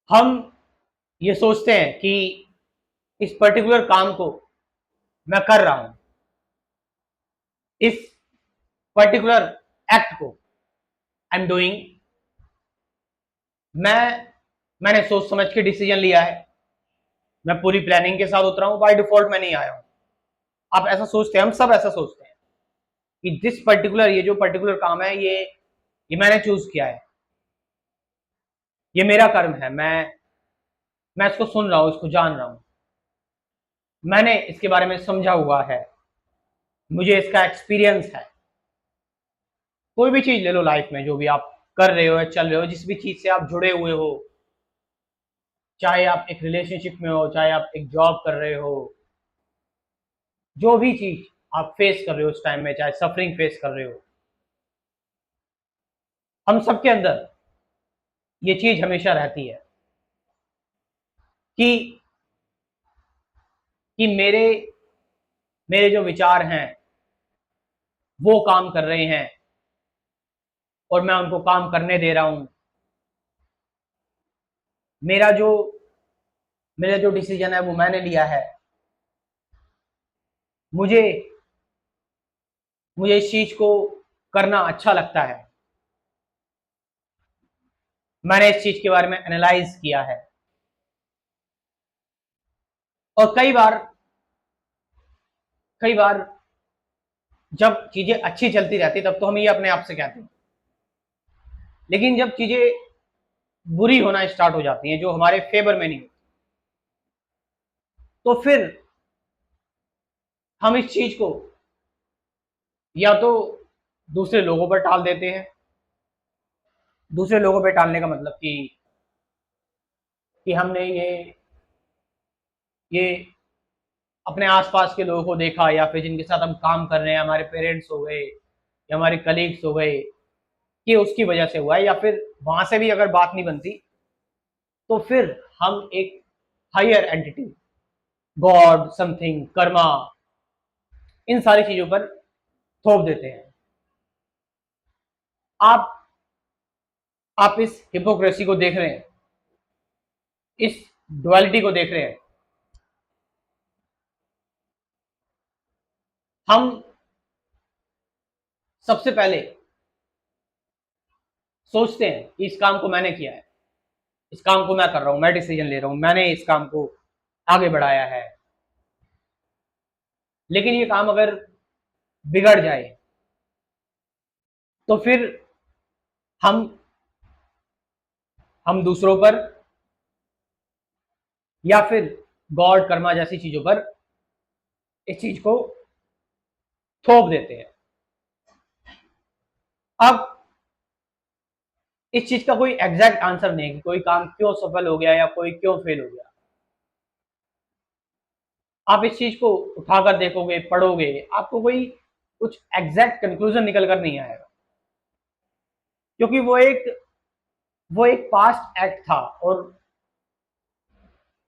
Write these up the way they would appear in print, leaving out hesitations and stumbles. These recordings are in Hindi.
हम ये सोचते हैं कि इस पर्टिकुलर काम को मैं कर रहा हूं, इस पर्टिकुलर एक्ट को आई एम डूइंग। मैंने सोच समझ के डिसीजन लिया है, मैं पूरी प्लानिंग के साथ उतरा हूं, बाय डिफॉल्ट मैं नहीं आया हूं। आप ऐसा सोचते हैं, हम सब ऐसा सोचते हैं कि दिस पर्टिकुलर, ये जो पर्टिकुलर काम है, ये मैंने चूज किया है, ये मेरा कर्म है, मैं इसको सुन रहा हूं, इसको जान रहा हूं, मैंने इसके बारे में समझा हुआ है, मुझे इसका एक्सपीरियंस है। कोई भी चीज ले लो लाइफ में, जो भी आप कर रहे हो या चल रहे हो, जिस भी चीज से आप जुड़े हुए हो, चाहे आप एक रिलेशनशिप में हो, चाहे आप एक जॉब कर रहे हो, जो भी चीज आप फेस कर रहे हो उस टाइम में, चाहे सफरिंग फेस कर रहे हो, हम सबके अंदर ये चीज हमेशा रहती है कि मेरे मेरे जो विचार हैं वो काम कर रहे हैं और मैं उनको काम करने दे रहा हूं। मेरा जो मेरा जो डिसीजन है वो मैंने लिया है। मुझे मुझे इस चीज को करना अच्छा लगता है। मैंने इस चीज के बारे में एनालाइज किया है। और कई बार जब चीजें अच्छी चलती रहती तब तो हम ये अपने आप से कहते हैं, लेकिन जब चीजें बुरी होना स्टार्ट हो जाती हैं, जो हमारे फेवर में नहीं होती, तो फिर हम इस चीज को या तो दूसरे लोगों पर टाल देते हैं। दूसरे लोगों पर टालने का मतलब कि हमने ये अपने आसपास के लोगों को देखा, या फिर जिनके साथ हम काम कर रहे हैं, हमारे पेरेंट्स हो गए या हमारे कलीग्स हो गए, कि उसकी वजह से हुआ है, या फिर वहां से भी अगर बात नहीं बनती तो फिर हम एक higher entity, god, something, karma, इन सारी चीजों पर थोप देते हैं। आप आप इस हिपोक्रेसी को देख रहे हैं, इस डुअलिटी को देख रहे हैं। हम सबसे पहले सोचते हैं कि इस काम को मैंने किया है, इस काम को मैं कर रहा हूं, मैं डिसीजन ले रहा हूं, मैंने इस काम को आगे बढ़ाया है। लेकिन ये काम अगर बिगड़ जाए तो फिर हम दूसरों पर या फिर गॉड, कर्मा जैसी चीजों पर इस चीज को थोप देते हैं। अब इस चीज का कोई एग्जैक्ट आंसर नहीं है कि कोई काम क्यों सफल हो गया या कोई क्यों फेल हो गया। आप इस चीज को उठाकर देखोगे, पढ़ोगे, आपको कोई कुछ एग्जैक्ट कंक्लूजन निकल कर नहीं आएगा, क्योंकि वो एक पास्ट एक्ट था और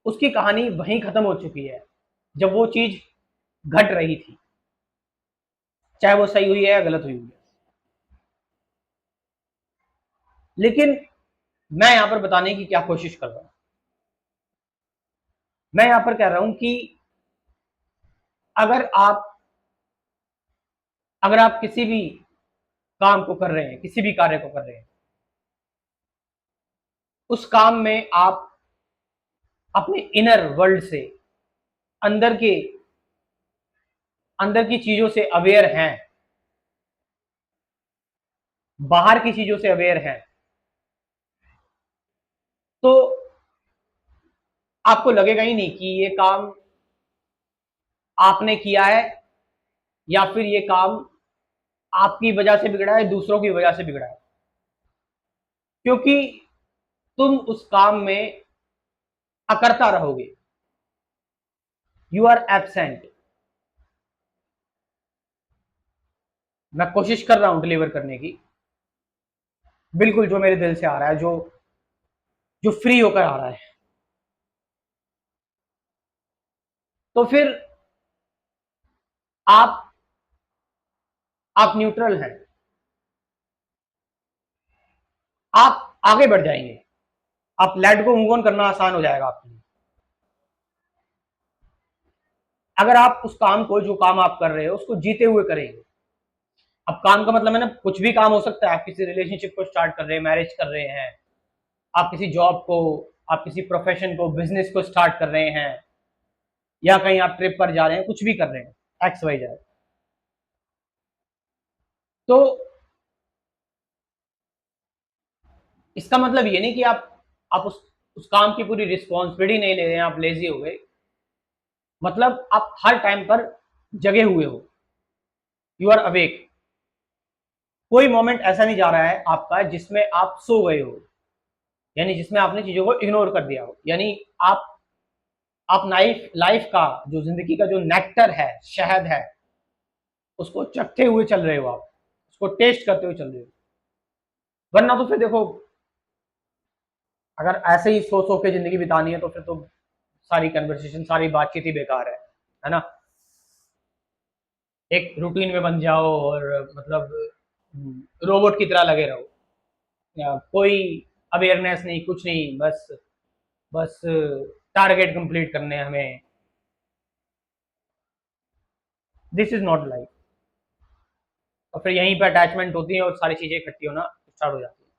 उसकी कहानी वहीं खत्म हो चुकी है जब वो चीज घट रही थी, चाहे वो सही हुई है या गलत हुई है। लेकिन मैं यहां पर बताने की क्या कोशिश कर रहा हूं, मैं यहां पर कह रहा हूं कि अगर आप अगर आप किसी भी काम को कर रहे हैं, किसी भी कार्य को कर रहे हैं, उस काम में आप अपने इनर वर्ल्ड से, अंदर के अंदर की चीजों से अवेयर हैं, बाहर की चीजों से अवेयर हैं, तो आपको लगेगा ही नहीं कि ये काम आपने किया है या फिर ये काम आपकी वजह से बिगड़ा है, दूसरों की वजह से बिगड़ा है। क्योंकि तुम उस काम में अकरता रहोगे, यू आर एबसेंट। मैं कोशिश कर रहा हूं डिलीवर करने की, बिल्कुल जो मेरे दिल से आ रहा है, जो जो फ्री होकर आ रहा है। तो फिर आप न्यूट्रल हैं, आप आगे बढ़ जाएंगे। आप लेट गो मूव ऑन करना आसान हो जाएगा आपके लिए। अगर आप उस काम को, जो काम आप कर रहे हो, उसको जीते हुए करेंगे। अब काम का मतलब है ना, कुछ भी काम हो सकता है। आप किसी रिलेशनशिप को स्टार्ट कर रहे हैं, मैरिज कर रहे हैं, आप किसी जॉब को, आप किसी प्रोफेशन को, बिजनेस को स्टार्ट कर रहे हैं, या कहीं आप ट्रिप पर जा रहे हैं, कुछ भी कर रहे हैं, एक्स वाई जेड। तो इसका मतलब ये नहीं कि आप उस काम की पूरी रिस्पॉन्सिबिलिटी नहीं ले रहे हैं, आप लेजी हो गए। मतलब आप हर टाइम पर जगे हुए हो, यू आर अवेक। कोई मोमेंट ऐसा नहीं जा रहा है आपका जिसमें आप सो गए हो, यानी जिसमें आपने चीजों को इग्नोर कर दिया हो। यानी आप आप लाइफ लाइफ का, जो जिंदगी का जो नेक्टर है, शहद है, उसको चखते हुए चल रहे हो, आप उसको टेस्ट करते हुए चल रहे हो। वरना तो फिर देखो, अगर ऐसे ही सो सो के जिंदगी बितानी है तो फिर तो सारी कन्वर्सेशन, सारी बातचीत ही बेकार है ना। एक रूटीन में बन जाओ और मतलब रोबोट की तरह लगे रहो, या कोई अवेयरनेस नहीं, कुछ नहीं, बस बस टारगेट कंप्लीट करने हैं हमें। This is not life. और फिर यहीं पे अटैचमेंट होती है और सारी चीजें इकट्ठी होना स्टार्ट हो जाती है।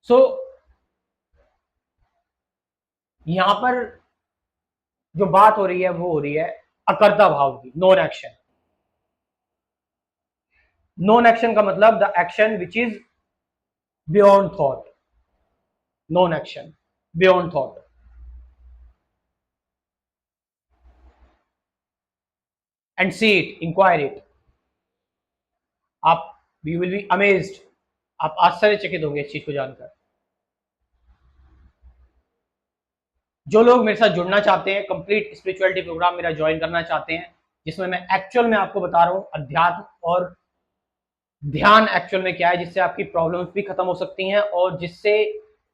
सो यहाँ पर जो बात हो रही है वो हो रही है अकर्ता भाव की, नॉन एक्शन। नॉन एक्शन का मतलब the action which is beyond thought. Non action beyond thought. And see it, enquire it. आप, यू विल बी अमेज्ड, आप आश्चर्यचकित होंगे इस चीज को जानकर। जो लोग मेरे साथ जुड़ना चाहते हैं, कंप्लीट स्पिरिचुअलिटी प्रोग्राम मेरा ज्वाइन करना चाहते हैं, जिसमें मैं एक्चुअल में आपको बता रहा हूँ अध्यात्म और ध्यान एक्चुअल में क्या है, जिससे आपकी प्रॉब्लम्स भी खत्म हो सकती हैं और जिससे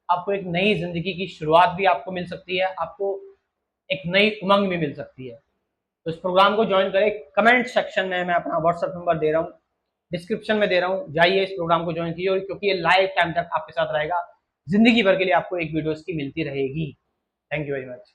आपको एक नई जिंदगी की शुरुआत भी आपको मिल सकती है, आपको एक नई उमंग भी मिल सकती है। तो इस प्रोग्राम को ज्वाइन करें। कमेंट सेक्शन में मैं अपना व्हाट्सएप नंबर दे रहा हूँ, डिस्क्रिप्शन में दे रहा हूँ, जाइए इस प्रोग्राम को ज्वाइन कीजिए। और क्योंकि ये लाइफ टाइम तक आपके साथ रहेगा, जिंदगी भर के लिए आपको एक वीडियोस की मिलती रहेगी। Thank you very much.